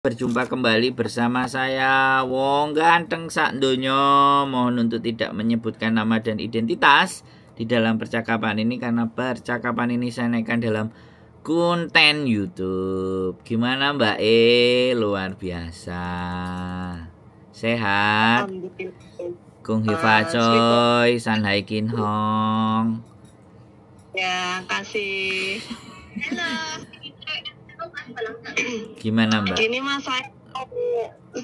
Berjumpa kembali bersama saya Wong Ganteng sak donya. Mohon untuk tidak menyebutkan nama dan identitas di dalam percakapan ini karena percakapan ini saya naikkan dalam konten YouTube. Gimana Mbak luar biasa. Sehat? Kung Hifa Choi, San Hai Kin Hong. Ya, kasih. Halo. Gimana Mbak? Gini Mas, saya mau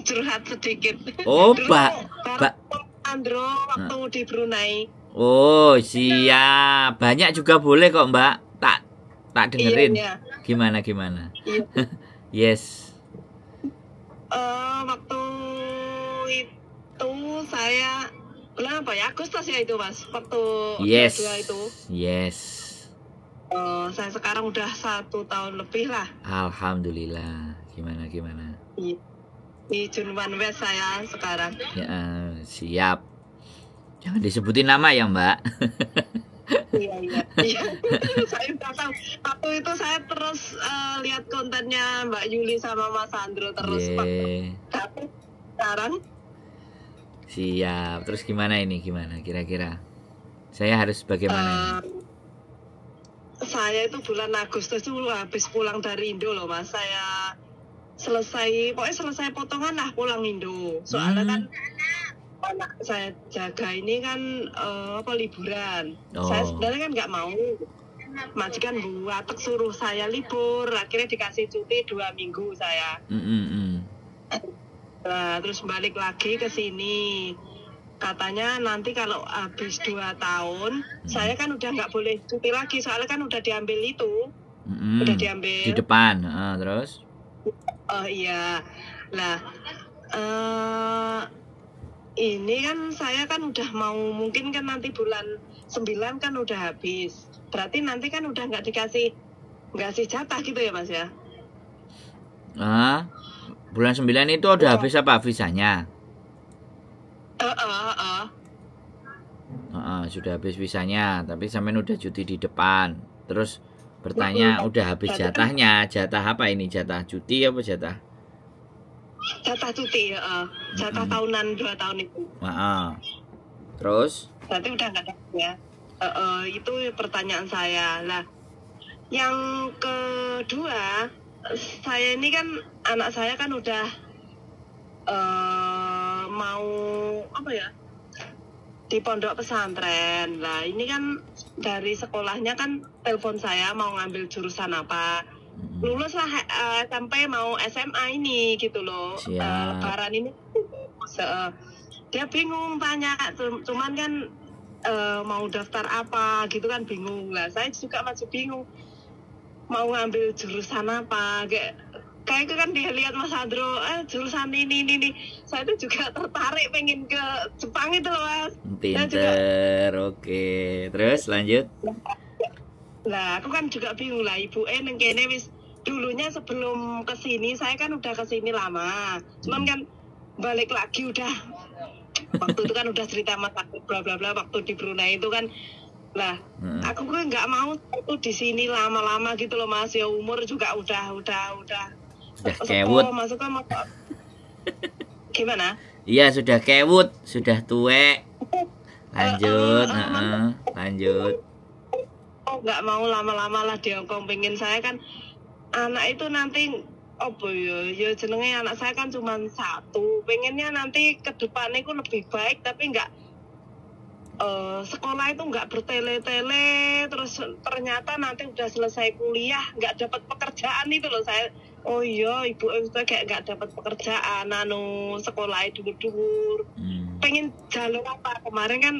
curhat sedikit. Oh, Dulu, Mbak. Andro waktu di Brunei. Oh, siap. Banyak juga boleh kok, Mbak. Tak dengerin. Iya. Gimana? Iya. Yes. Waktu itu saya bulan apa ya? Agustus ya itu, Mas. Waktu Yes. kedua itu. Yes. Saya sekarang udah 1 tahun lebih lah. Alhamdulillah. Gimana? Di Junwan West saya sekarang. Ya, siap. Jangan disebutin nama ya, Mbak. Iya. Saya udah tahu. Waktu itu saya terus lihat kontennya Mbak Yuli sama Mas Andro terus. Tapi sekarang siap. Terus gimana ini? Gimana kira-kira? Saya harus bagaimana? Saya itu bulan Agustus itu habis pulang dari Indo loh Mas. Saya selesai potongan lah pulang Indo. Soalnya kan anak saya jaga ini kan liburan. Saya sebenarnya kan nggak mau. Majikan buat suruh saya libur. Akhirnya dikasih cuti 2 minggu saya. Nah, terus balik lagi ke sini. Katanya nanti kalau habis 2 tahun, saya kan udah nggak boleh cuti lagi. Soalnya kan udah diambil itu. Udah diambil. Di depan, terus? Oh iya. Nah, ini kan saya kan udah mau, mungkin kan nanti bulan 9 kan udah habis. Berarti nanti kan udah nggak dikasih jatah gitu ya Mas ya? Bulan 9 itu udah habis apa visanya? Sudah habis visanya, tapi sampean udah cuti di depan. Terus bertanya udah habis jatahnya. Jatah apa ini? Jatah cuti apa jatah? Jatah cuti, jatah tahunan 2 tahun itu. Terus? Berarti udah nggak ada ya? Itu pertanyaan saya. Lah, yang kedua, saya ini kan anak saya kan udah mau apa ya? Di pondok pesantren. Lah, ini kan dari sekolahnya kan telepon saya mau ngambil jurusan apa. Lulus lah sampai mau SMA ini gitu loh. Lebaran ini dia bingung tanya, cuman kan mau daftar apa gitu kan bingung lah. Saya juga masih bingung mau ngambil jurusan apa. Kayak kan dia lihat Mas Andro jurusan ini. Saya itu juga tertarik pengen ke Jepang itu loh Mas. Pinter, oke. Terus lanjut. Lah aku kan juga bingung lah, ibu neng kene wis dulunya sebelum kesini saya kan udah kesini lama. Cuman kan balik lagi udah waktu itu kan udah cerita Mas bla bla bla waktu di Brunei itu kan. Lah, aku kan nggak mau tuh di sini lama-lama gitu loh Mas. Ya umur juga udah kewut. Masukkan gimana? Iya, sudah kewut, sudah tuwek. Lanjut, lanjut. Nggak mau lama-lama lah di Hongkong. Pengen saya kan anak itu nanti ya jenenge anak saya kan cuma 1. Pengennya nanti ke depannya itu lebih baik, tapi nggak sekolah itu nggak bertele-tele. Terus ternyata nanti udah selesai kuliah nggak dapat pekerjaan itu loh saya. Oh iya, ibu itu kayak nggak dapat pekerjaan, sekolah dur. Pengen jalur apa? Kemarin kan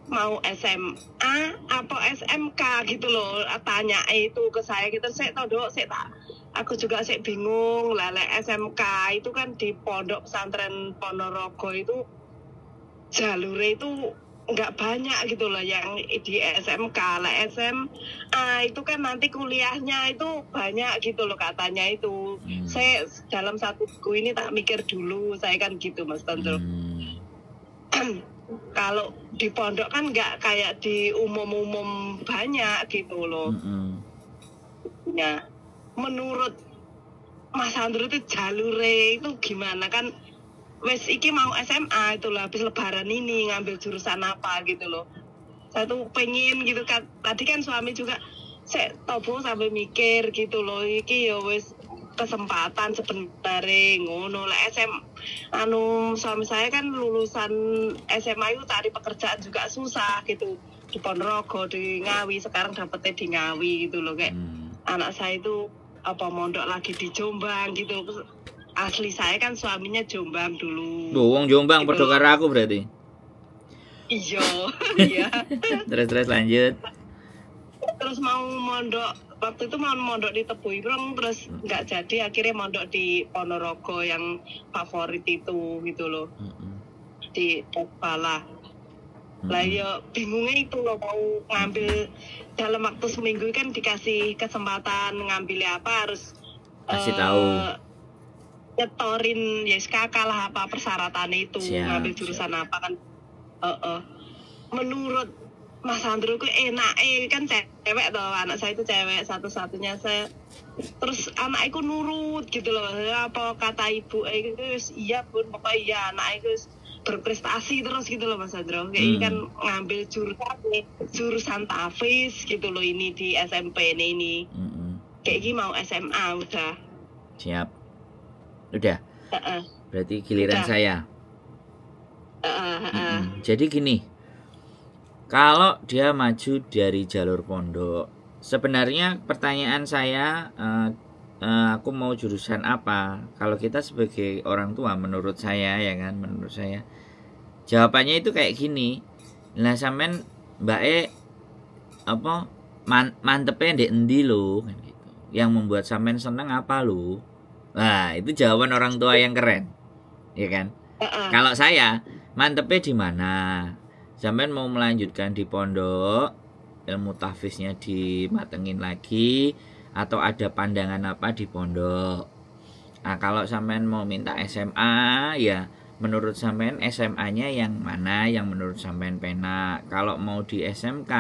mau SMA apa SMK gitu loh. Tanya itu ke saya gitu. Saya tahu dong, aku juga bingung. Lele SMK itu kan di Pondok Pesantren Ponorogo itu jalurnya itu nggak banyak gitu loh yang di SMK. Lah SMA itu kan nanti kuliahnya itu banyak gitu loh katanya itu. Saya dalam 1 buku ini tak mikir dulu, saya kan gitu Mas Tandro. Kalau di pondok kan nggak kayak di umum banyak gitu loh. Ya, menurut Mas Andro itu jalure itu gimana kan, wes iki mau SMA itu lah, habis lebaran ini ngambil jurusan apa gitu loh. Saya tuh pengen gitu kan, tadi kan suami juga saya tobo sampai mikir gitu loh, iki ya wes kesempatan sebenarnya ngono lah. Suami saya kan lulusan SMA itu cari pekerjaan juga susah gitu, di Ponorogo, di Ngawi, sekarang dapetnya di Ngawi gitu loh. Kayak anak saya itu apa mondok lagi di Jombang gitu. Asli saya kan suaminya Jombang dulu. Wong Jombang gitu. padha karo aku berarti. Iya, iya. Terus lanjut. Terus mau mondok, waktu itu mau mondok di Tebu Ireng, terus nggak jadi, akhirnya mondok di Ponorogo yang favorit itu gitu loh. Di Pala. Lah ya bingungnya itu loh, mau ngambil dalam waktu seminggu kan dikasih kesempatan ngambil apa, harus kasih tahu nyetorin YSKK lah apa persyaratannya itu. Ngambil jurusan apa kan. Menurut Mas Andro ku enak kan cewek toh, anak saya itu cewek satu-satunya saya. Terus anak aku nurut gitu loh, apa kata ibu iya Bun, pokoknya iya anak aku berprestasi terus gitu loh Mas Andro. Kayak ini kan ngambil jurusan Tafis gitu loh ini di SMP ini. Kayak ini mau SMA udah. Siap. Udah. Berarti giliran saya. Jadi gini, kalau dia maju dari jalur pondok, sebenarnya pertanyaan saya, aku mau jurusan apa? Kalau kita sebagai orang tua, menurut saya ya kan, menurut saya jawabannya itu kayak gini. Lah sampean mbake apa mantepnya ndek endi lho kan gitu. Yang membuat sampean seneng apa lho? Nah, itu jawaban orang tua yang keren. Ya kan? Kalau saya, mantepnya di mana? Sampean mau melanjutkan di pondok, ilmu tahfiznya dimatengin lagi, atau ada pandangan apa di pondok. Nah, kalau sampean mau minta SMA, ya menurut sampean SMA-nya yang mana yang menurut sampean penak. Kalau mau di SMK,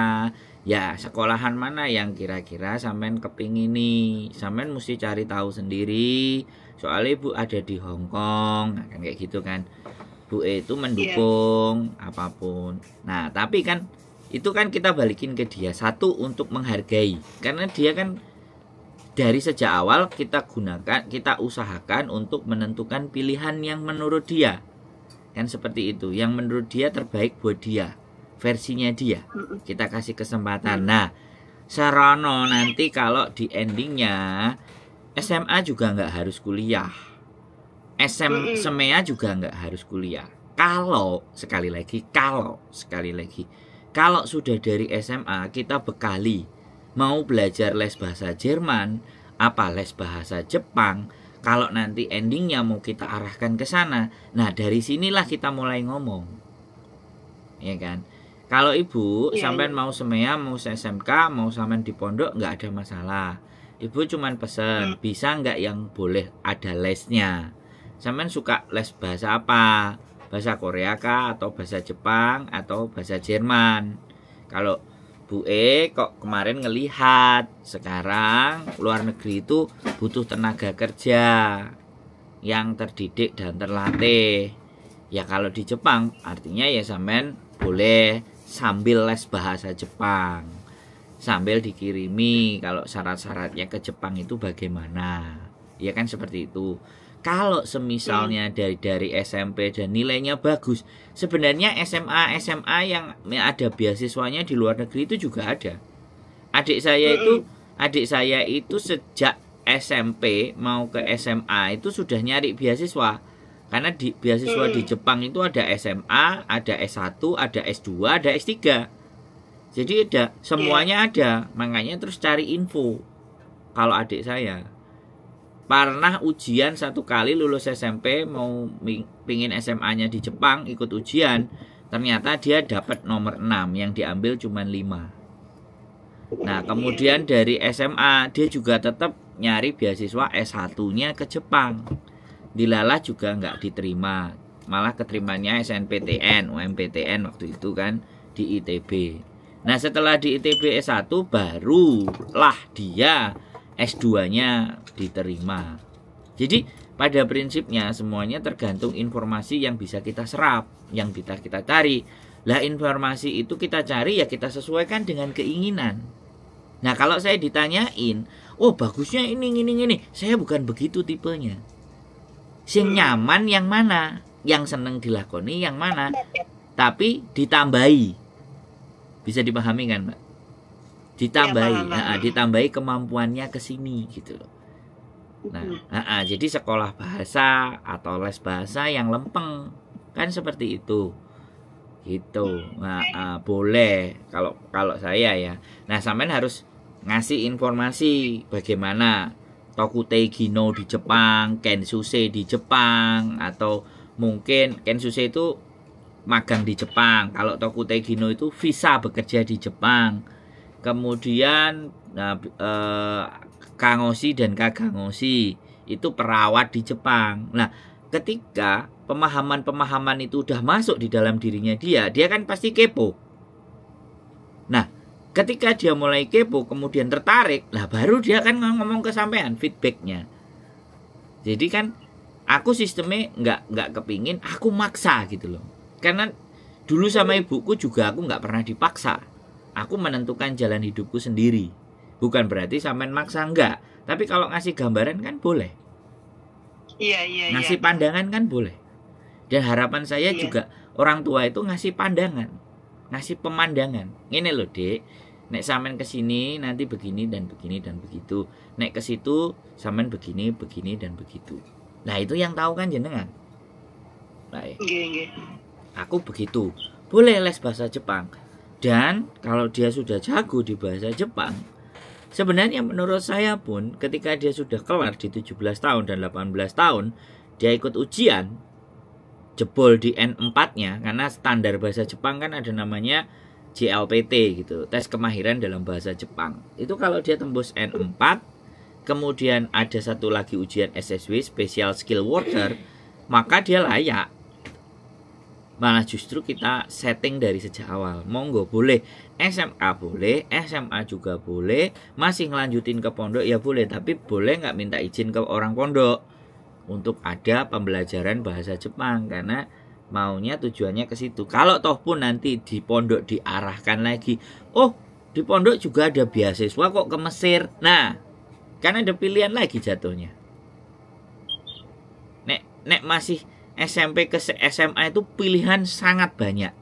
ya sekolahan mana yang kira-kira sampean kepingini. Sampean mesti cari tahu sendiri. Soalnya ibu ada di Hong Kong, nah, kan kayak gitu kan. Bu itu mendukung apapun. Nah, tapi kan itu kan kita balikin ke dia. Satu, untuk menghargai. Karena dia kan dari sejak awal kita usahakan untuk menentukan pilihan yang menurut dia. Kan seperti itu. Yang menurut dia terbaik buat dia. Versinya dia. Kita kasih kesempatan. Nah, Sarono nanti kalau di endingnya SMA juga nggak harus kuliah. SMEA juga nggak harus kuliah. Kalau sekali lagi, kalau sudah dari SMA kita bekali mau belajar les bahasa Jerman, apa les bahasa Jepang, kalau nanti endingnya mau kita arahkan ke sana, nah dari sinilah kita mulai ngomong, ya kan? Kalau ibu sampean mau SMEA, mau SMK, mau sampean di pondok nggak ada masalah. Ibu cuman pesen, bisa nggak yang boleh ada lesnya? Sampean suka les bahasa apa? Bahasa Korea kah? Atau bahasa Jepang? Atau bahasa Jerman? Kalau Bu kok kemarin ngelihat sekarang luar negeri itu butuh tenaga kerja yang terdidik dan terlatih. Ya kalau di Jepang artinya ya sampean boleh sambil les bahasa Jepang, sambil dikirimi kalau syarat-syaratnya ke Jepang itu bagaimana. Ya kan seperti itu. Kalau semisalnya dari SMP dan nilainya bagus, sebenarnya SMA yang ada beasiswanya di luar negeri itu juga ada. Adik saya itu sejak SMP mau ke SMA itu sudah nyari beasiswa. Karena di beasiswa di Jepang itu ada SMA, ada S1, ada S2, ada S3. Jadi ada, semuanya ada. Makanya terus cari info. Kalau adik saya pernah ujian satu kali lulus SMP, mau pingin SMA-nya di Jepang, ikut ujian, ternyata dia dapat nomor 6, yang diambil cuma 5. Nah, kemudian dari SMA dia juga tetap nyari beasiswa S1-nya ke Jepang. Dilalah juga nggak diterima, malah keterimanya SNPTN, UMPTN waktu itu kan di ITB. Nah, setelah di ITB S1 barulah dia S2-nya diterima. Jadi pada prinsipnya semuanya tergantung informasi yang bisa kita serap, yang bisa kita cari. Lah informasi itu kita cari ya kita sesuaikan dengan keinginan. Nah kalau saya ditanyain, oh bagusnya ini, saya bukan begitu tipenya. Sing nyaman yang mana, yang seneng dilakoni yang mana, tapi ditambahi. Bisa dipahami kan Mbak? Ditambahi, ditambahi kemampuannya ke sini gitu loh. Nah, jadi sekolah bahasa atau les bahasa yang lempeng kan seperti itu, gitu. Nah, boleh kalau saya ya. Nah, sampean harus ngasih informasi bagaimana Tokutei Gino di Jepang, Kensuse di Jepang, atau mungkin Kensuse itu magang di Jepang. Kalau Tokutei Gino itu visa bekerja di Jepang. Kemudian Kangoshi dan Kagangoshi itu perawat di Jepang. Nah, ketika pemahaman-pemahaman itu udah masuk di dalam dirinya dia kan pasti kepo. Nah, ketika dia mulai kepo, kemudian tertarik, lah baru dia kan ngomong ke sampean feedbacknya. Jadi kan aku sistemnya nggak kepingin aku maksa gitu loh. Karena dulu sama ibuku juga aku nggak pernah dipaksa. Aku menentukan jalan hidupku sendiri. Bukan berarti sampean maksa, enggak. Tapi kalau ngasih gambaran kan boleh. Iya. Ngasih pandangan kan boleh. Dan harapan saya juga orang tua itu ngasih pandangan, ngasih pemandangan. Ini loh Dek, nek sampean ke sini nanti begini dan begini dan begitu. Nek ke situ sampean begini dan begitu. Nah, itu yang tahu kan jenengan. Nah, aku begitu. Boleh les bahasa Jepang. Dan kalau dia sudah jago di bahasa Jepang, sebenarnya menurut saya pun ketika dia sudah kelar di 17 tahun dan 18 tahun, dia ikut ujian, jebol di N4-nya, karena standar bahasa Jepang kan ada namanya JLPT gitu, tes kemahiran dalam bahasa Jepang. Itu kalau dia tembus N4, kemudian ada satu lagi ujian SSW, Special Skill Worker, maka dia layak. Malah justru kita setting dari sejak awal. Monggo boleh SMA boleh, SMA juga boleh, masih ngelanjutin ke pondok ya boleh, tapi boleh nggak minta izin ke orang pondok untuk ada pembelajaran bahasa Jepang, karena maunya tujuannya ke situ. Kalau toh pun nanti di pondok diarahkan lagi, oh di pondok juga ada beasiswa kok ke Mesir. Nah, kan ada pilihan lagi jatuhnya. Nek masih SMP ke SMA itu pilihan sangat banyak.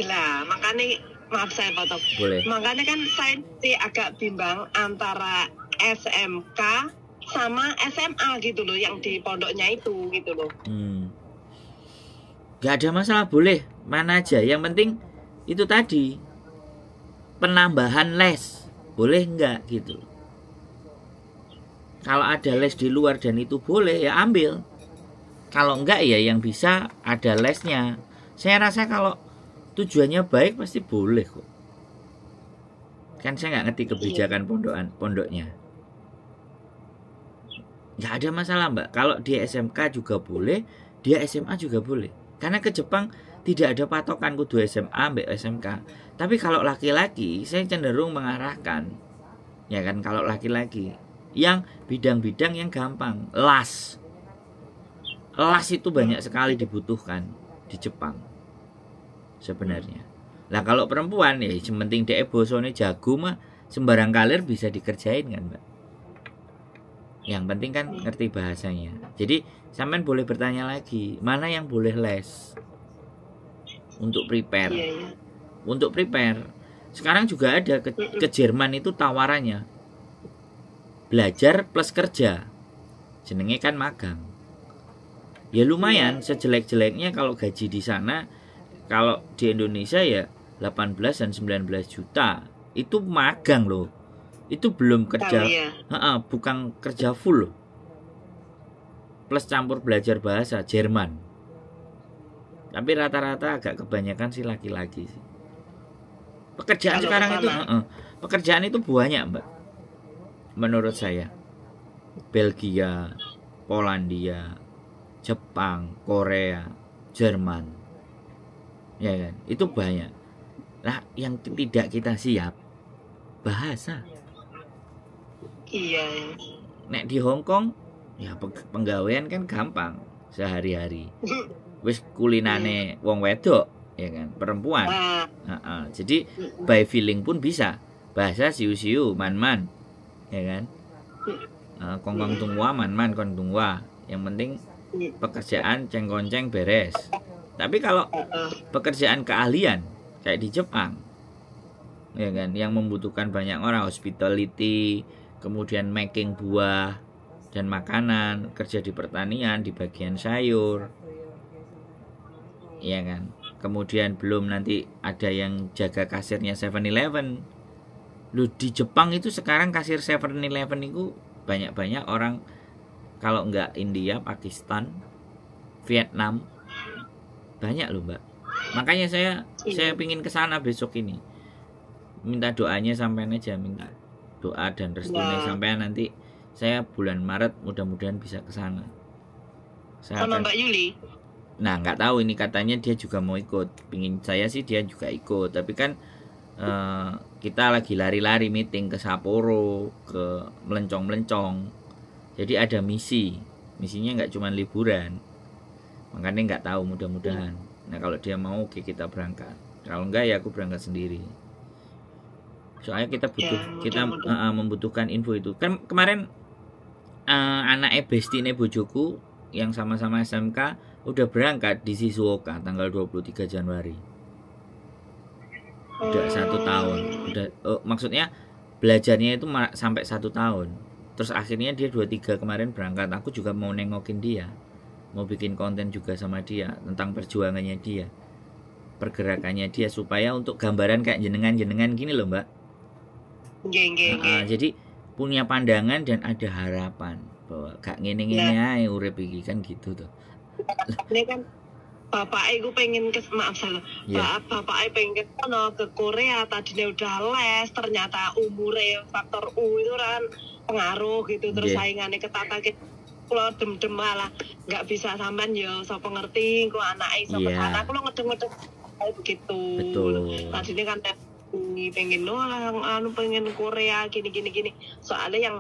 Lah, makanya maaf saya potong. Boleh. Makanya kan saya agak bimbang antara SMK sama SMA gitu loh, yang di pondoknya itu gitu loh. Gak ada masalah, boleh mana aja. Yang penting itu tadi penambahan les, boleh nggak gitu. Kalau ada les di luar dan itu boleh ya ambil. Kalau enggak ya yang bisa ada lesnya. Saya rasa kalau tujuannya baik pasti boleh kok. Kan saya nggak ngerti kebijakan pondoknya. Nggak ada masalah Mbak. Kalau dia SMK juga boleh, dia SMA juga boleh. Karena ke Jepang tidak ada patokan kudu SMA sampai SMK. Tapi kalau laki-laki saya cenderung mengarahkan, ya kan, kalau laki-laki yang bidang-bidang yang gampang, las itu banyak sekali dibutuhkan di Jepang sebenarnya. Lah kalau perempuan ya sementing dhek bosone jago mah sembarang kalir bisa dikerjain kan Mbak. Yang penting kan ngerti bahasanya. Jadi sampean boleh bertanya lagi, mana yang boleh les untuk prepare. Untuk prepare sekarang juga ada ke Jerman itu tawarannya belajar plus kerja, jenenge kan magang. Ya lumayan, sejelek-jeleknya kalau gaji di sana, kalau di Indonesia ya 18 dan 19 juta. Itu magang loh. Itu belum kerja, bukan kerja full loh. Plus campur belajar bahasa Jerman. Tapi rata-rata agak kebanyakan sih laki-laki sih. Pekerjaan kalau sekarang itu pekerjaan itu banyak Mbak. Menurut saya Belgia, Polandia, Jepang, Korea, Jerman, ya kan, itu banyak. Nah, yang tidak kita siap bahasa. Iya. Nek di Hong Kong Ya penggawean kan gampang sehari-hari. Wis kulinane wong wedok, ya kan, perempuan. Jadi by feeling pun bisa. Bahasa siu-siu, man-man, ya kan. Kongkong tungwa, man-man kong tungwa. Yang penting pekerjaan ceng-konceng beres. Tapi kalau pekerjaan keahlian kayak di Jepang, ya kan, yang membutuhkan banyak orang, hospitality, kemudian making buah dan makanan, kerja di pertanian, di bagian sayur, ya kan. Kemudian belum nanti ada yang jaga kasirnya 7-Eleven. Loh, di Jepang itu sekarang kasir 7-Eleven itu banyak-banyak orang, kalau enggak India, Pakistan, Vietnam, banyak loh mbak. Makanya saya pingin ke sana besok ini. Minta doanya sampean aja, minta doa dan restunya sampean, nanti saya bulan Maret mudah-mudahan bisa ke sana. Sama Mbak Yuli. Nah, nggak tahu, ini katanya dia juga mau ikut. Pingin saya sih dia juga ikut, tapi kan kita lagi lari-lari meeting ke Sapporo, ke melencong-melencong. Jadi ada misinya nggak cuma liburan. Makanya nggak tahu, mudah-mudahan. Nah, kalau dia mau, oke, kita berangkat. Kalau enggak ya aku berangkat sendiri. Soalnya kita membutuhkan info itu. Kan kemarin anaknya bestine bojoku yang sama-sama SMK udah berangkat di Shizuoka tanggal 23 Januari. Udah 1 tahun. Maksudnya belajarnya itu sampai 1 tahun. Terus akhirnya dia 23 kemarin berangkat. Aku juga mau nengokin dia, mau bikin konten juga sama dia tentang perjuangannya dia, pergerakannya dia, supaya untuk gambaran kayak jenengan gini loh mbak. Jadi punya pandangan dan ada harapan bahwa gak ngene-ngene ae urip iki kan gitu tuh. Ini kan bapak iku pengen bapak pengen ke Korea, tadinya udah les, ternyata umure faktor U itu kan pengaruh gitu, terus saingannya ketat kalau dem-dem malah nggak bisa sampean yo sapa ngerti kok anake iso ke sana, aku ngedeng-ngedeng begitu. Betul. Tadinya kan pengen pengen Korea gini. Soalnya yang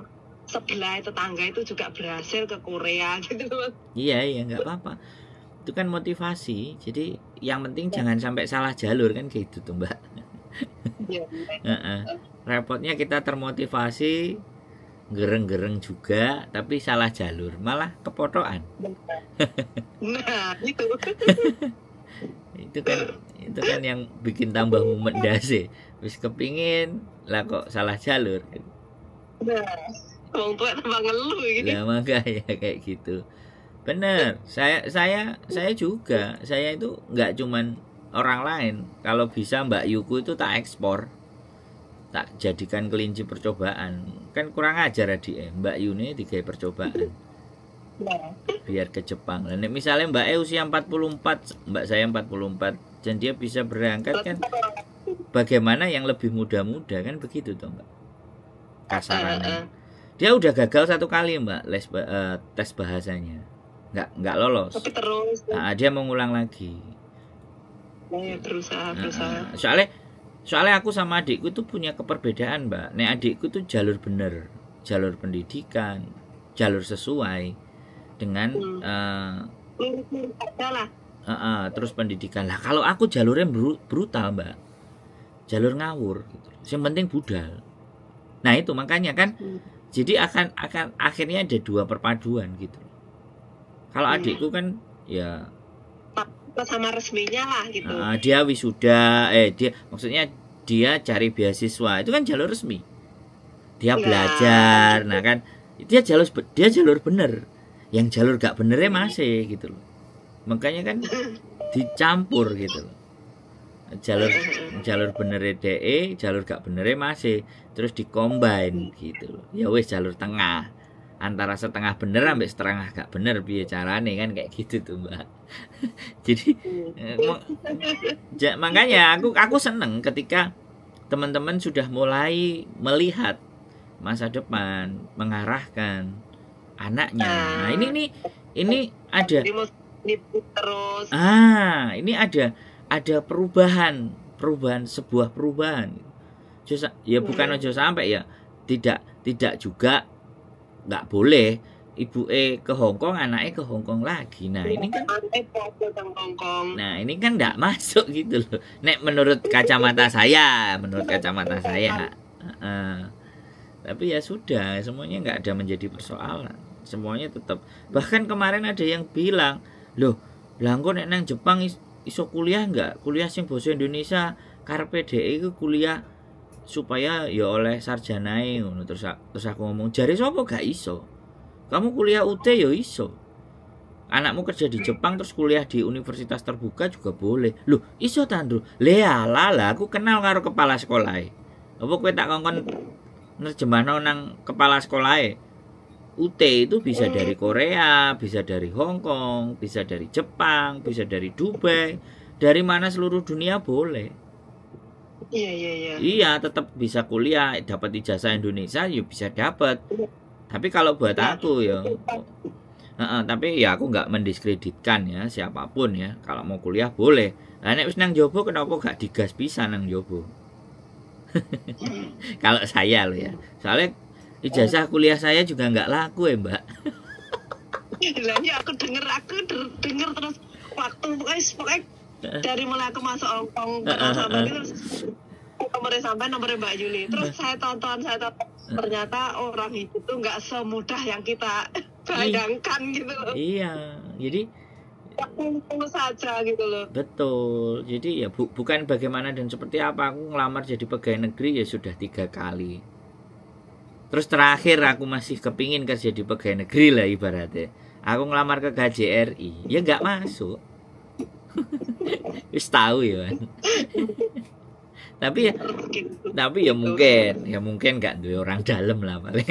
sebelah tetangga itu juga berhasil ke Korea gitu. Iya nggak apa-apa. Itu kan motivasi. Jadi yang penting jangan sampai salah jalur kan gitu tuh mbak. Repotnya kita termotivasi, gereng-gereng juga, tapi salah jalur, malah kepotokan. Nah itu. itu kan yang bikin tambah mumet dase. Wis kepingin lah kok salah jalur. Nah, wong tua tambah ngeluh gitu. Lah makanya kayak gitu. Bener. Saya juga. Saya itu nggak cuman orang lain. Kalau bisa Mbak Yuku itu tak ekspor, tak jadikan kelinci percobaan. Kan kurang ajar adik Mbak Yuni digawe percobaan. Biar ke Jepang. Nah, misalnya Mbak E usia 44, Mbak saya 44, dan dia bisa berangkat kan, bagaimana yang lebih muda-muda kan begitu toh Mbak, kasarannya. Dia udah gagal 1 kali Mbak tes bahasanya, nggak lolos. Tapi terus dia mau ngulang lagi. Berusaha. Soalnya aku sama adikku tuh punya keperbedaan Mbak. Nek adikku tuh jalur bener, jalur pendidikan, jalur sesuai dengan terus pendidikan lah. Kalau aku jalurnya brutal Mbak, jalur ngawur gitu. Yang penting budal. Nah itu makanya kan, jadi akan akhirnya ada 2 perpaduan gitu. Kalau adikku kan ya sama resminya lah gitu. Dia wisuda, dia cari beasiswa, itu kan jalur resmi. Dia belajar, nah kan dia jalur bener. Yang jalur gak benernya masih gitu loh. Makanya kan dicampur gitu loh. Jalur benernya DE, jalur gak benernya masih, terus dikombine gitu loh. Ya wes jalur tengah. Antara setengah bener sampai setengah gak bener piye carane kan kayak gitu tuh Mbak. Jadi makanya aku seneng ketika teman-teman sudah mulai melihat masa depan, mengarahkan anaknya. Nah, ini ada terus. Ini ada perubahan, sebuah perubahan. Ya bukan aja sampai ya tidak juga nggak boleh ibuke ke Hong Kong, anaknya ke Hong Kong lagi. Nah ini kan nggak masuk gitu loh. Nek menurut kacamata saya, tapi ya sudah, semuanya nggak ada menjadi persoalan. Semuanya tetap. Bahkan kemarin ada yang bilang, loh, langko nek nang Jepang iso kuliah nggak? Kuliah sing basa Indonesia, karepe dhek iku kuliah supaya ya oleh sarjanae ngono. Terus aku ngomong, jare sapa gak iso? Kamu kuliah UT ya iso. Anakmu kerja di Jepang terus kuliah di universitas terbuka juga boleh. Loh, iso ta, Ndro? Lah, aku kenal karo kepala sekolah. Apa kowe tak kongkon nerjemahno nang kepala sekolah? UT itu bisa dari Korea, bisa dari Hong Kong, bisa dari Jepang, bisa dari Dubai, dari mana seluruh dunia boleh. Iya. Iya, tetap bisa kuliah, dapat ijazah Indonesia, ya bisa dapat. Tapi kalau buat aku ya, tapi ya aku nggak mendiskreditkan ya siapapun ya. Kalau mau kuliah boleh. Nah, nek wis nang jobo kenapa gak digas bisa nang jobo? Kalau saya loh ya, soalnya ijazah kuliah saya juga nggak laku ya, Mbak. Iya, aku denger terus waktu pokoknya dari mulai aku masuk Hong Kong sampai terus nomornya Mbak Yuli. Terus saya tonton ternyata orang itu tuh nggak semudah yang kita bayangkan gitu loh. Iya, jadi tunggu saja gitu loh. Betul. Jadi ya bukan bagaimana dan seperti apa. Aku ngelamar jadi pegawai negeri ya sudah 3 kali. Terus terakhir aku masih kepingin kerja di pegawai negeri lah ibaratnya. Aku ngelamar ke KJRI, ya nggak masuk. Wis tahu ya. Tapi ya mungkin nggak duwe orang dalam lah paling.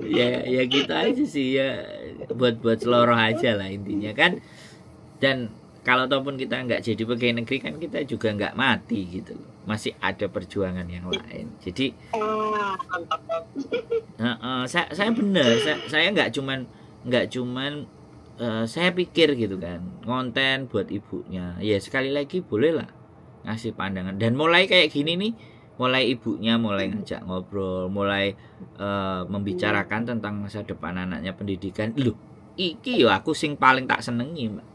ya gitu aja sih ya, buat seloroh aja lah intinya kan. Dan kalau ataupun kita nggak jadi pegawai negeri kan kita juga nggak mati gitu loh, masih ada perjuangan yang lain. Jadi saya bener, saya nggak cuman saya pikir gitu kan, konten buat ibunya ya sekali lagi boleh lah ngasih pandangan. Dan mulai kayak gini nih, mulai ibunya mulai ngajak ngobrol, mulai membicarakan tentang masa depan anaknya, pendidikan. Loh, iki yo aku sing paling tak senengi, Mbak.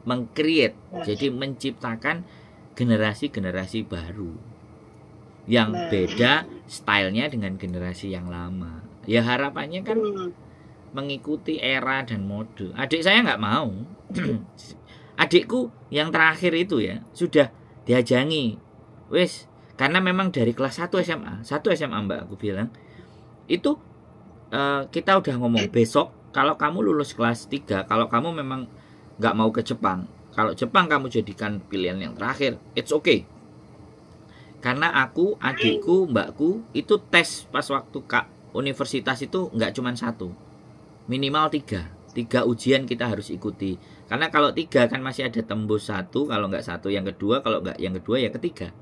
Meng-create, jadi menciptakan generasi-generasi baru yang beda stylenya dengan generasi yang lama. Ya harapannya kan mengikuti era dan mode. Adik saya nggak mau. Adikku yang terakhir itu ya sudah diajangi, wes, karena memang dari kelas 1 SMA Mbak, aku bilang itu kita udah ngomong besok kalau kamu lulus kelas 3, kalau kamu memang nggak mau ke Jepang, kalau Jepang kamu jadikan pilihan yang terakhir, it's okay. Karena aku, adikku, mbakku itu tes pas waktu universitas itu nggak cuma 1, minimal 3 ujian kita harus ikuti. Karena kalau 3 kan masih ada tembus 1, kalau nggak 1 yang kedua, kalau nggak yang kedua ya ketiga.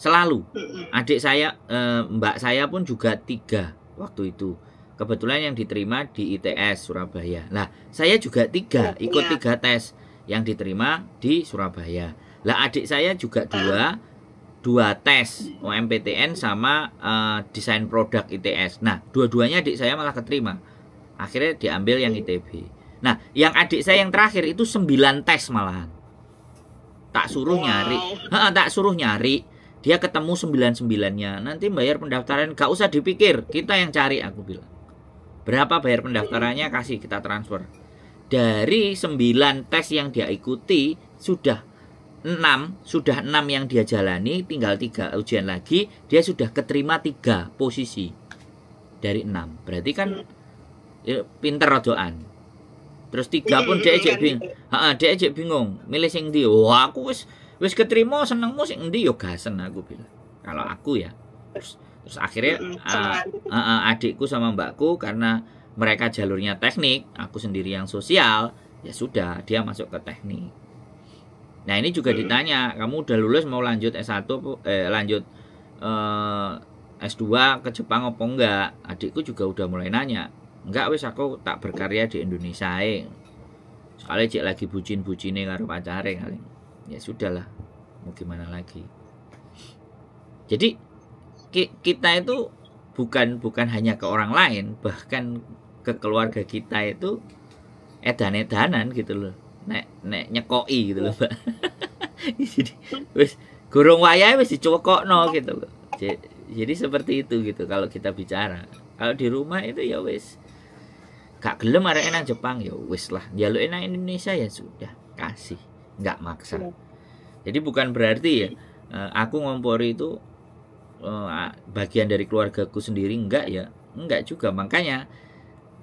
Selalu. Adik saya, mbak saya pun juga 3 waktu itu. Kebetulan yang diterima di ITS Surabaya. Nah, saya juga 3, ikut 3 tes yang diterima di Surabaya. Lah adik saya juga 2 tes OMPTN sama desain produk ITS. Nah, dua-duanya adik saya malah keterima. Akhirnya diambil yang ITB. Nah, yang adik saya yang terakhir itu 9 tes malahan. Tak suruh nyari. Dia ketemu 99-nya. Nanti bayar pendaftaran gak usah dipikir, kita yang cari, aku bilang. Berapa bayar pendaftarannya, kasih, kita transfer. Dari 9 tes yang dia ikuti sudah 6 yang dia jalani, tinggal 3 ujian lagi, dia sudah keterima 3 posisi dari 6. Berarti kan pinter rodoan. Terus 3 pun dia ejek bingung, milih sing ndi. Wah, aku wis keterima, senengmu sing ndi yo gasen, aku bilang. Kalau aku ya. Terus akhirnya adikku sama mbakku karena mereka jalurnya teknik, aku sendiri yang sosial, ya sudah dia masuk ke teknik. Nah, ini juga ditanya, kamu udah lulus mau lanjut S1 lanjut S2 ke Jepang apa enggak? Adikku juga udah mulai nanya. Enggak, wis aku tak berkarya di Indonesia ae. Sekali cek lagi bucin-bucine karo pacare kali. Ya sudahlah, mau gimana lagi. Jadi kita itu bukan hanya ke orang lain, bahkan ke keluarga kita itu edan-edanan gitu loh. Nek nyekoi gitu loh, Mbak. Jadi wis gorong wayahe wis dicokokno gitu loh. Jadi seperti itu gitu kalau kita bicara. Kalau di rumah itu ya wis gak gelem arek nang Jepang ya wis lah. Njaluke nang Indonesia ya sudah, kasih, nggak maksa. Jadi bukan berarti ya aku ngompori itu bagian dari keluargaku sendiri, enggak ya, enggak juga. Makanya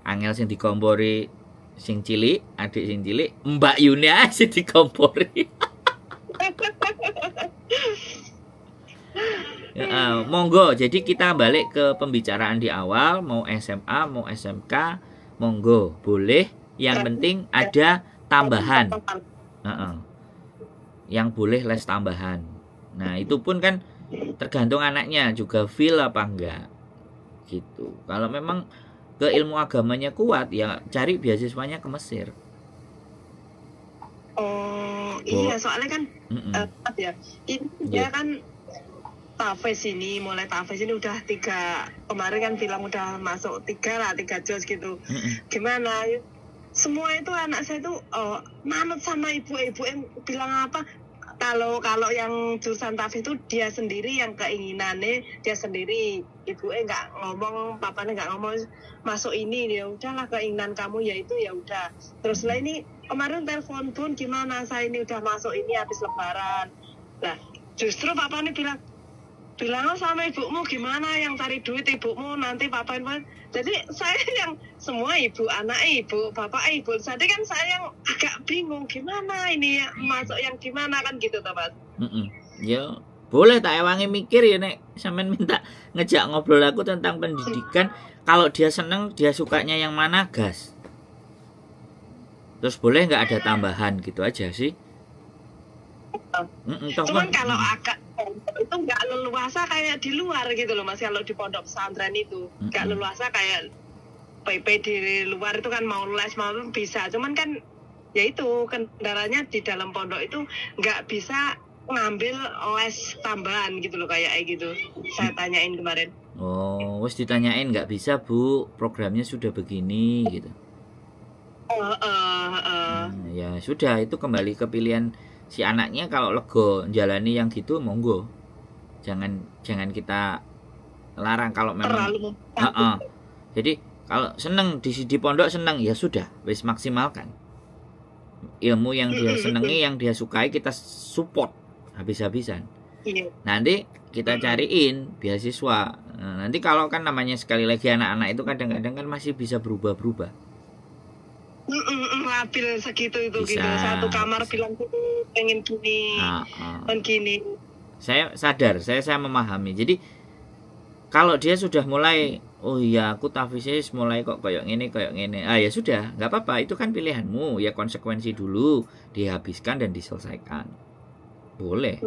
angel sing dikompori sing cilik, adik sing cilik, Mbak Yuni sing dikompori. Ya, monggo. Jadi kita balik ke pembicaraan di awal, mau SMA, mau SMK, monggo, boleh. Yang penting ada tambahan. Yang boleh les tambahan. Nah, itu pun kan tergantung anaknya juga feel apa enggak gitu. Kalau memang ke ilmu agamanya kuat ya cari beasiswanya ke Mesir. Iya, soalnya kan ya ini dia kan Tafes ini udah 3, kemarin kan bilang udah masuk 3 juz gitu. Gimana semua itu anak saya itu manut sama ibu yang bilang apa, kalau yang jurusan Tafes itu dia sendiri yang keinginannya dia sendiri, ibunya nggak ngomong, papanya nggak ngomong masuk ini, ya udahlah keinginan kamu ya itu ya udah. Terus lah ini kemarin telepon pun gimana, saya ini udah masuk ini habis lebaran. Nah justru papanya bilang sama ibumu gimana, yang cari duit ibumu nanti papain. Jadi saya yang semua ibu, anak ibu, bapak ibu. Jadi kan saya yang agak bingung gimana ini masuk yang gimana kan gitu toh Mas. Ya boleh tak ewangi mikir ya nek sampean minta ngejak ngobrol aku tentang pendidikan. Kalau dia seneng, dia sukanya yang mana, gas. Terus boleh nggak ada tambahan gitu aja sih. Cuman kalau agak itu nggak leluasa kayak di luar gitu loh Mas. Kalau di pondok pesantren itu nggak leluasa kayak PP di luar itu kan mau les mau bisa. Cuman kan ya itu kendalanya di dalam pondok itu nggak bisa ngambil les tambahan gitu loh kayak gitu. Saya tanyain kemarin. Oh, wes ditanyain nggak bisa Bu, programnya sudah begini gitu. Ya sudah, itu kembali ke pilihan si anaknya. Kalau lego jalani yang gitu monggo, jangan kita larang kalau memang jadi kalau seneng di pondok seneng ya sudah wis maksimalkan ilmu yang dia senengi, yang dia sukai, kita support habis-habisan. Nanti kita cariin beasiswa. Nanti kalau kan namanya sekali lagi anak-anak itu kadang-kadang kan masih bisa berubah-berubah. Labil segitu itu bisa. Gitu satu kamar bilang pengen gini kan gini. Saya sadar, saya memahami. Jadi kalau dia sudah mulai oh iya aku tafisis mulai kok kayak gini ya sudah, nggak apa-apa, itu kan pilihanmu ya, konsekuensi dulu dihabiskan dan diselesaikan, boleh,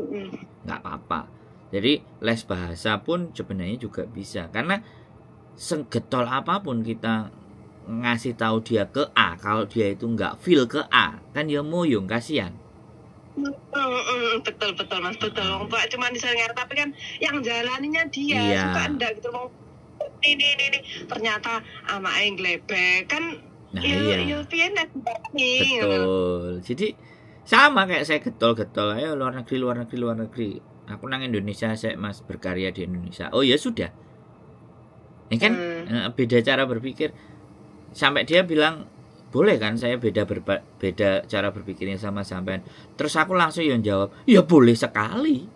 nggak apa-apa. Jadi les bahasa pun sebenarnya juga bisa, karena segetol apapun kita ngasih tahu dia ke A, kalau dia itu nggak feel ke A, kan ya moyong, kasihan. Betul Mas, betul. Pak cuma disengar, tapi kan yang jalaninya dia suka enggak gitu loh. Ini ternyata ama yang glebek kan. Nah iya. Betul. Jadi sama kayak saya getol-getol ayo luar negeri. Aku nang Indonesia saya Mas berkarya di Indonesia. Oh ya sudah. Ini kan beda cara berpikir. Sampai dia bilang boleh kan saya beda cara berpikirnya sama sampean. Terus aku langsung yang jawab, ya boleh sekali.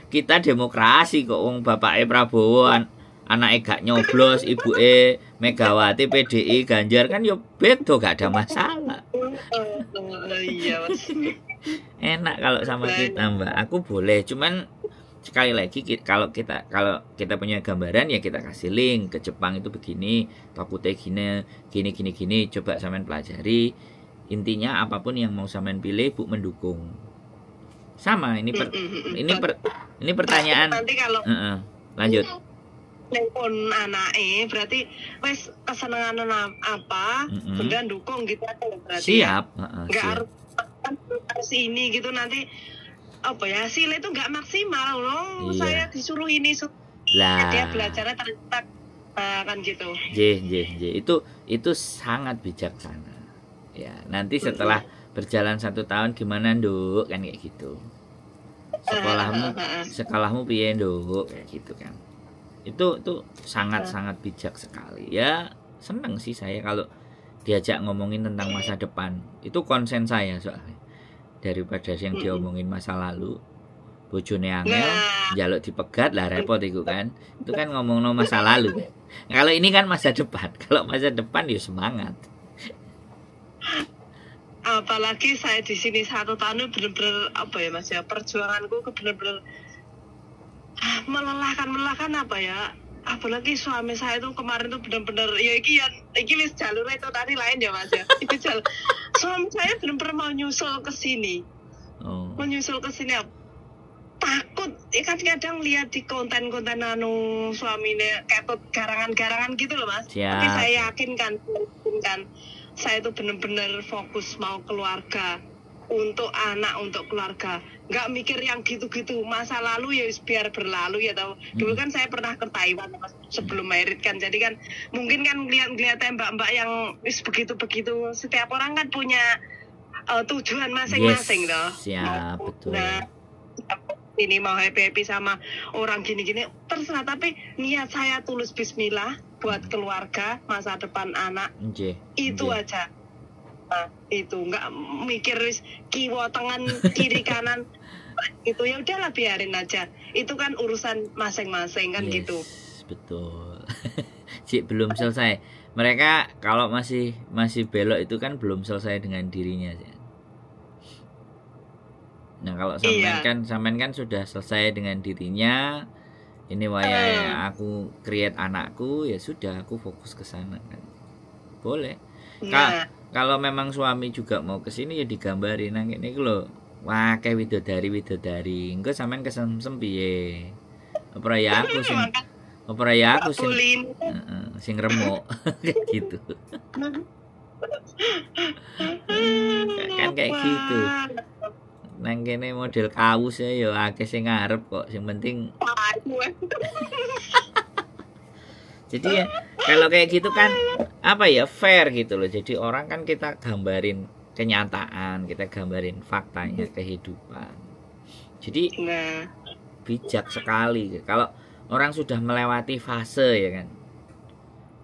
kita demokrasi kok, wong bapake Prabowo anake gak nyoblos, ibuke Megawati PDI Ganjar kan yo beda, gak ada masalah. Iya Mas. Enak kalau sama kita Mbak. Aku boleh, cuman sekali lagi kalau kita punya gambaran ya kita kasih link ke Jepang itu begini, takutnya gini, coba sampean pelajari. Intinya apapun yang mau sampean pilih Bu mendukung. Sama ini pertanyaan. Nanti kalau lanjut. Nelpon anake berarti wes kesenangan apa, bunda dukung gitu aja berarti. Siap, Enggak harus ini gitu nanti apa ya, hasilnya itu nggak maksimal loh. Iya. Saya disuruh ini Lah. dia belajarnya ternyata kan gitu. Itu sangat bijaksana. Ya, nanti setelah berjalan 1 tahun gimana, Nduk? Kan kayak gitu. Sekolahmu piye, Nduk? Kayak gitu kan. Itu sangat bijak sekali. Ya, seneng sih saya kalau diajak ngomongin tentang masa depan. Itu konsen saya soalnya. Daripada yang diomongin masa lalu, bojone angel, njaluk dipegat lah repot itu kan. Itu kan ngomong masa lalu kan. Kalau ini kan masa depan. Kalau masa depan ya semangat. Apalagi saya di sini 1 tahun bener-bener apa ya Mas ya, perjuanganku bener-bener melelahkan apa ya. Apalagi suami saya itu kemarin tuh bener-bener ya iki wis jalur itu tadi lain ya Mas ya. Itu jalur. Suami saya bener-bener mau nyusul ke sini. Menyusul ke sini takut kadang lihat di konten-konten suaminya ketut garangan-garangan gitu loh Mas. Siap. Tapi saya yakin kan saya itu benar-benar fokus mau keluarga, untuk anak, untuk keluarga, nggak mikir yang gitu-gitu. Masa lalu ya biar berlalu ya tau. Dulu kan saya pernah ke Taiwan Mas, sebelum married kan, jadi kan mungkin kan ngeliat mbak-mbak yang begitu-begitu. Setiap orang kan punya tujuan masing-masing toh. Siap, betul. Nah, ini mau happy sama orang gini-gini terserah, tapi niat saya tulus bismillah buat keluarga, masa depan anak. Itu aja. Nah, itu nggak mikir kiwa tangan kiri kanan itu, ya udahlah biarin aja. Itu kan urusan masing-masing kan gitu. Betul. Cik belum selesai. Mereka kalau masih belok itu kan belum selesai dengan dirinya. Nah, kalau sampean kan sudah selesai dengan dirinya. Ini waya aku create anakku, ya sudah aku fokus ke sana kan. Boleh. Kalau memang suami juga mau ke sini ya digambarin nang kene iku lho. Wah, kayak widodari. Engko sampean kesemsem piye? Apa ya aku sing remuk kayak gitu. Kan kayak gitu. Nang kene model kaos ya akeh sing ngarep kok, sing penting. Jadi ya kalau kayak gitu kan apa ya, fair gitu loh. Jadi orang kan kita gambarin kenyataan, kita gambarin faktanya kehidupan. Jadi bijak sekali kalau orang sudah melewati fase ya kan.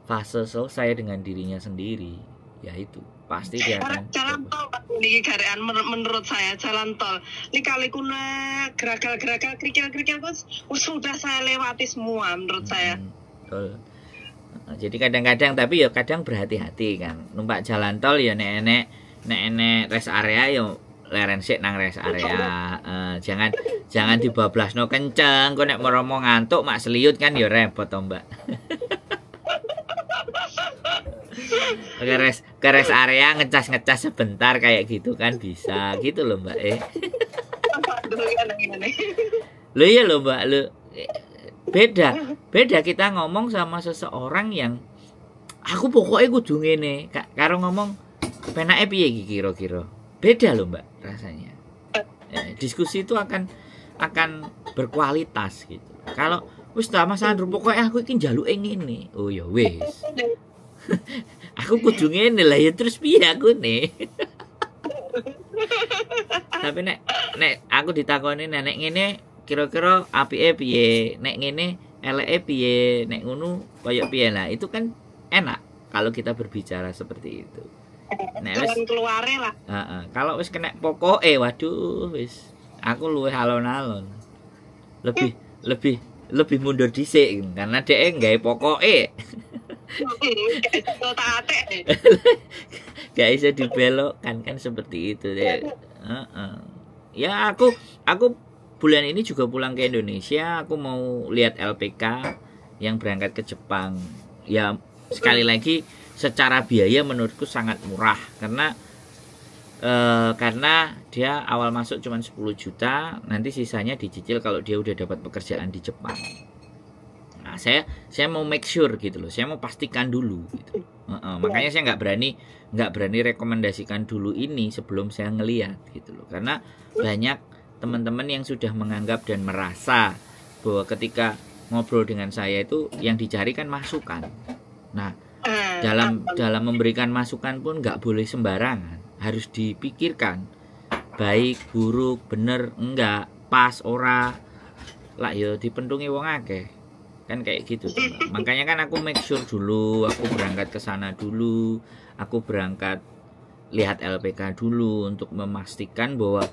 Fase selesai dengan dirinya sendiri, ya itu pasti dia akan jalan tol ini garean menurut saya jalan tol lika-likuna geragal-geragal kerikil-kerikil sudah saya lewati semua menurut saya. Betul. Jadi kadang-kadang tapi ya kadang berhati-hati kan numpak jalan tol ya nek rest area ya leren sik nang rest area. Jangan dibablasno kenceng kok nek meromo ngantuk mak seliut kan ya repot to Mbak. Ke rest area ngecas sebentar kayak gitu kan bisa gitu loh Mbak. Loh iya loh Mbak, lo beda kita ngomong sama seseorang yang aku pokoknya kudu ngene karo ngomong penake piye iki kira-kira. Beda loh Mbak rasanya. Diskusi itu akan berkualitas gitu. Kalau wis ta Mas Andrew pokoknya aku iki njaluke ngene. Oh ya wis. Aku kudu ngene lah ya terus piye aku nih. Tapi nek aku ditakoni nek ngene kira-kira apike piye, nek ngene eleke piye, nek ngono kaya piye lah. Itu kan enak kalau kita berbicara seperti itu. Nek wis keluare lah. Kalau wis kena pokoke waduh wis aku luwih alon-alon. Lebih mundur dhisik karena dhek gawe pokoke. Gak bisa dibelokkan kan seperti itu deh. Ya aku bulan ini juga pulang ke Indonesia. Aku mau lihat LPK yang berangkat ke Jepang. Ya sekali lagi secara biaya menurutku sangat murah karena dia awal masuk cuma 10 juta, nanti sisanya dicicil kalau dia udah dapat pekerjaan di Jepang. Nah, saya mau make sure gitu loh, saya mau pastikan dulu gitu. Makanya saya nggak berani rekomendasikan dulu ini sebelum saya ngelihat gitu loh, karena banyak teman-teman yang sudah menganggap dan merasa bahwa ketika ngobrol dengan saya itu yang dicari kan masukan. Nah, dalam memberikan masukan pun nggak boleh sembarangan, harus dipikirkan baik, buruk, bener, enggak, pas, ora, lah yo dipentungi wong akeh kan kayak gitu. Makanya kan aku make sure dulu, aku berangkat ke sana dulu, aku berangkat lihat LPK dulu untuk memastikan bahwa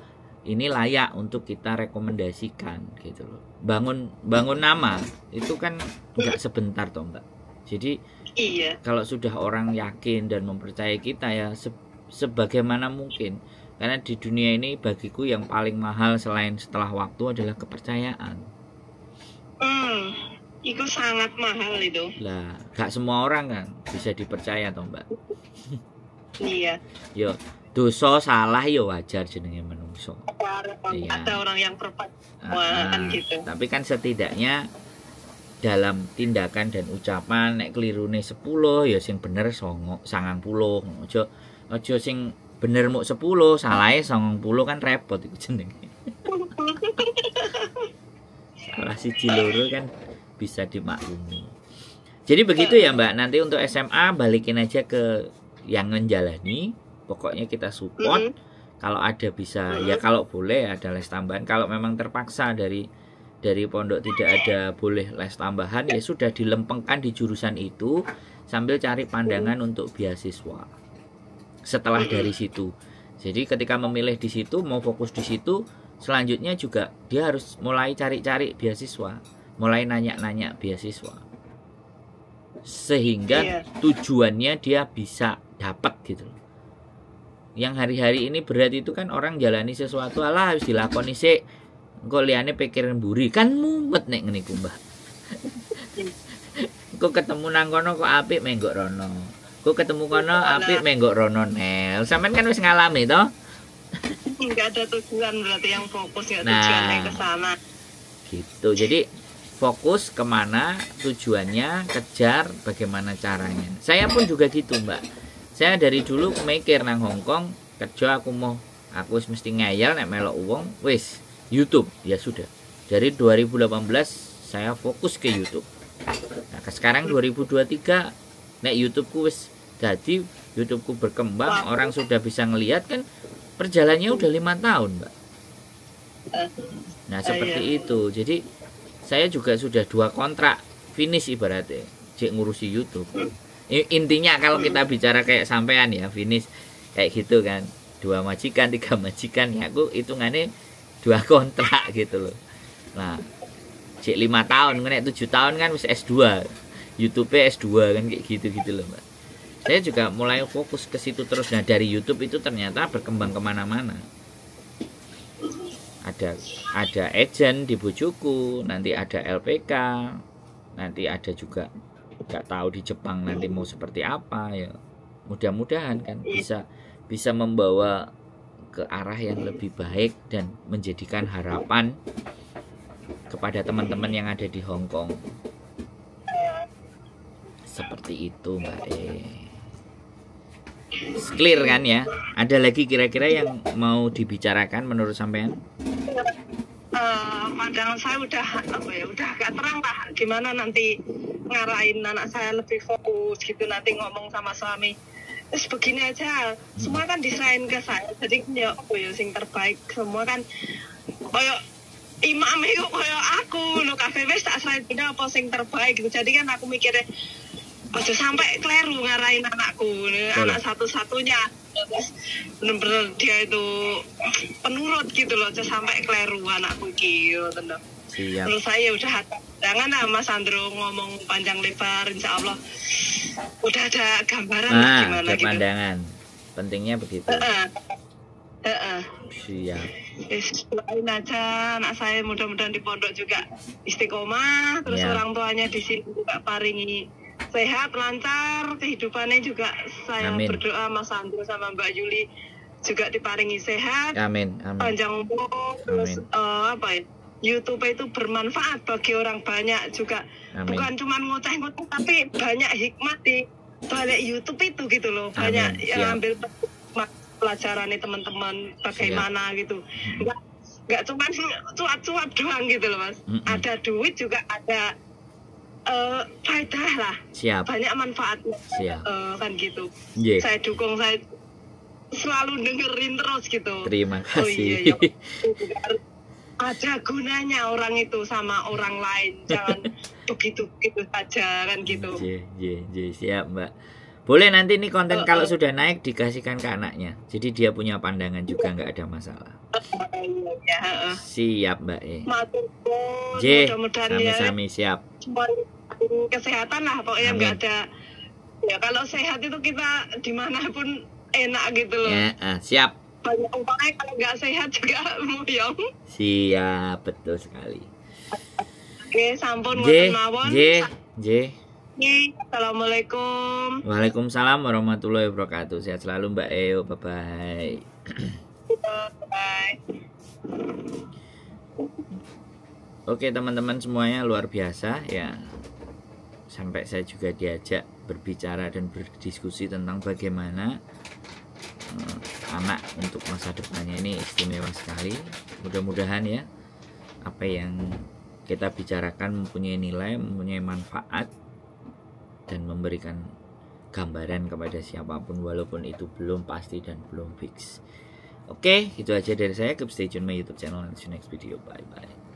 ini layak untuk kita rekomendasikan gitu loh. Bangun nama itu kan nggak sebentar toh Mbak. Jadi Iya. kalau sudah orang yakin dan mempercayai kita ya sebagaimana mungkin. Karena di dunia ini bagiku yang paling mahal selain setelah waktu adalah kepercayaan. Itu sangat mahal itu. Lah, gak semua orang kan bisa dipercaya toh Mbak. Iya. Yo, dosa salah yo wajar jenenge menungso. Iya. Ada orang yang perpaduan gitu. Tapi kan setidaknya dalam tindakan dan ucapan nek kelirune 10 ya sing bener 90. Aja sing bener muk 10 salahe 90 kan repot iku jenenge. Salah siji loro kan bisa dimaklumi. Jadi begitu ya Mbak. Nanti untuk SMA balikin aja ke yang menjalani. Pokoknya kita support. Kalau ada bisa ya, kalau boleh ada les tambahan. Kalau memang terpaksa dari pondok tidak ada boleh les tambahan, ya sudah dilempengkan di jurusan itu sambil cari pandangan untuk beasiswa. Setelah dari situ, jadi ketika memilih di situ mau fokus di situ, selanjutnya juga dia harus mulai cari-cari beasiswa, mulai nanya-nanya beasiswa, sehingga tujuannya dia bisa dapat gitu. Yang hari-hari ini berat itu kan orang jalani sesuatu alah harus dilakoni sih, kok liane pikiran buri kan mumet nek ngene ku Mbah. Kok ketemu nang kono kok apik menggok rono. Kok ketemu kono apik menggok rono nel. Sampean kan wis ngalami toh? Enggak ada tujuan berarti yang fokus ya, tujuannya ke sana. Gitu. Jadi fokus kemana tujuannya, kejar bagaimana caranya. Saya pun juga gitu Mbak. Saya dari dulu mikir nang Hongkong kerja aku mesti ngeyel nek melok uang wis YouTube ya sudah. Dari 2018 saya fokus ke YouTube. Nah, sekarang 2023 nek YouTubeku wis jadi YouTubeku berkembang, orang sudah bisa ngelihat kan perjalanannya udah 5 tahun, Mbak. Nah, seperti itu. Jadi saya juga sudah 2 kontrak finish ibaratnya cek ngurusi YouTube. Intinya kalau kita bicara kayak sampean ya finish kayak gitu kan, 2 majikan 3 majikan ya aku hitungannya 2 kontrak gitu loh. Nah cek 5 tahun kan 7 tahun kan wis S2 YouTube S2 kan kayak gitu loh Mbak. Saya juga mulai fokus ke situ terus. Nah dari YouTube itu ternyata berkembang kemana-mana. Ada agent di Bojoku, nanti ada LPK, nanti ada juga nggak tahu di Jepang nanti mau seperti apa ya. Mudah-mudahan kan bisa membawa ke arah yang lebih baik dan menjadikan harapan kepada teman-teman yang ada di Hong Kong. Seperti itu Mbak Clear kan ya? Ada lagi kira-kira yang mau dibicarakan menurut sampean? Pandangan saya udah agak terang lah. Gimana nanti ngarahin anak saya lebih fokus gitu, nanti ngomong sama suami. Terus begini aja, semua kan diserahin ke saya. Jadi ya sing terbaik semua kan. Kayak imam itu kayak aku, no kafe wis tak serahin apa sing terbaik gitu. Jadi kan aku mikirnya ojo sampai kleru ngarahin anakku, anak satu-satunya. Bener-bener dia itu penurut gitu loh, ojo sampai kleru anakku gitu. Menurut saya udah jangan Mas Andro ngomong panjang lebar, insya Allah udah ada gambaran gimana ada gitu. Pandangan, pentingnya begitu. Siap. Doain aja anak saya mudah-mudahan di pondok juga istiqomah, terus orang tuanya di sini juga paringi sehat, lancar kehidupannya juga. Saya berdoa Mas Andro sama Mbak Yuli juga diparingi sehat, panjang umur, terus YouTube itu bermanfaat bagi orang banyak juga. Bukan cuma ngoceh-ngoceh tapi banyak hikmat di balik YouTube itu gitu loh. Banyak yang ambil pelajaran nih teman-teman bagaimana gitu. nggak cuma cuap-cuap doang gitu loh Mas. Ada duit juga ada faedah lah. Siap. Banyak manfaatnya. Siap. Kan gitu. Yeah. Saya dukung, saya selalu dengerin terus gitu. Terima kasih. Oh iya, ya. Ada gunanya orang itu sama orang lain, jangan begitu saja kan gitu. Siap Mbak. Boleh nanti nih konten kalau sudah naik dikasihkan ke anaknya, jadi dia punya pandangan juga, nggak ada masalah. Siap Mbak. Mudah-mudahan sami-sami siap. Kesehatan lah pokoknya, nggak ada. Ya kalau sehat itu kita dimanapun enak gitu loh. Ya, siap. Banyak uangnya, kalau nggak sehat juga muyong. Siap, betul sekali. Oke, sampun mawon. Assalamualaikum. Waalaikumsalam warahmatullahi wabarakatuh. Sehat selalu Mbak Eo. Bye-bye. Bye. Oke teman-teman semuanya, luar biasa ya. Sampai saya juga diajak berbicara dan berdiskusi tentang bagaimana anak untuk masa depannya ini istimewa sekali. Mudah-mudahan ya apa yang kita bicarakan mempunyai nilai, mempunyai manfaat, dan memberikan gambaran kepada siapapun walaupun itu belum pasti dan belum fix. Oke, itu aja dari saya. Keep stay tune my YouTube channel. See you next video. Bye bye.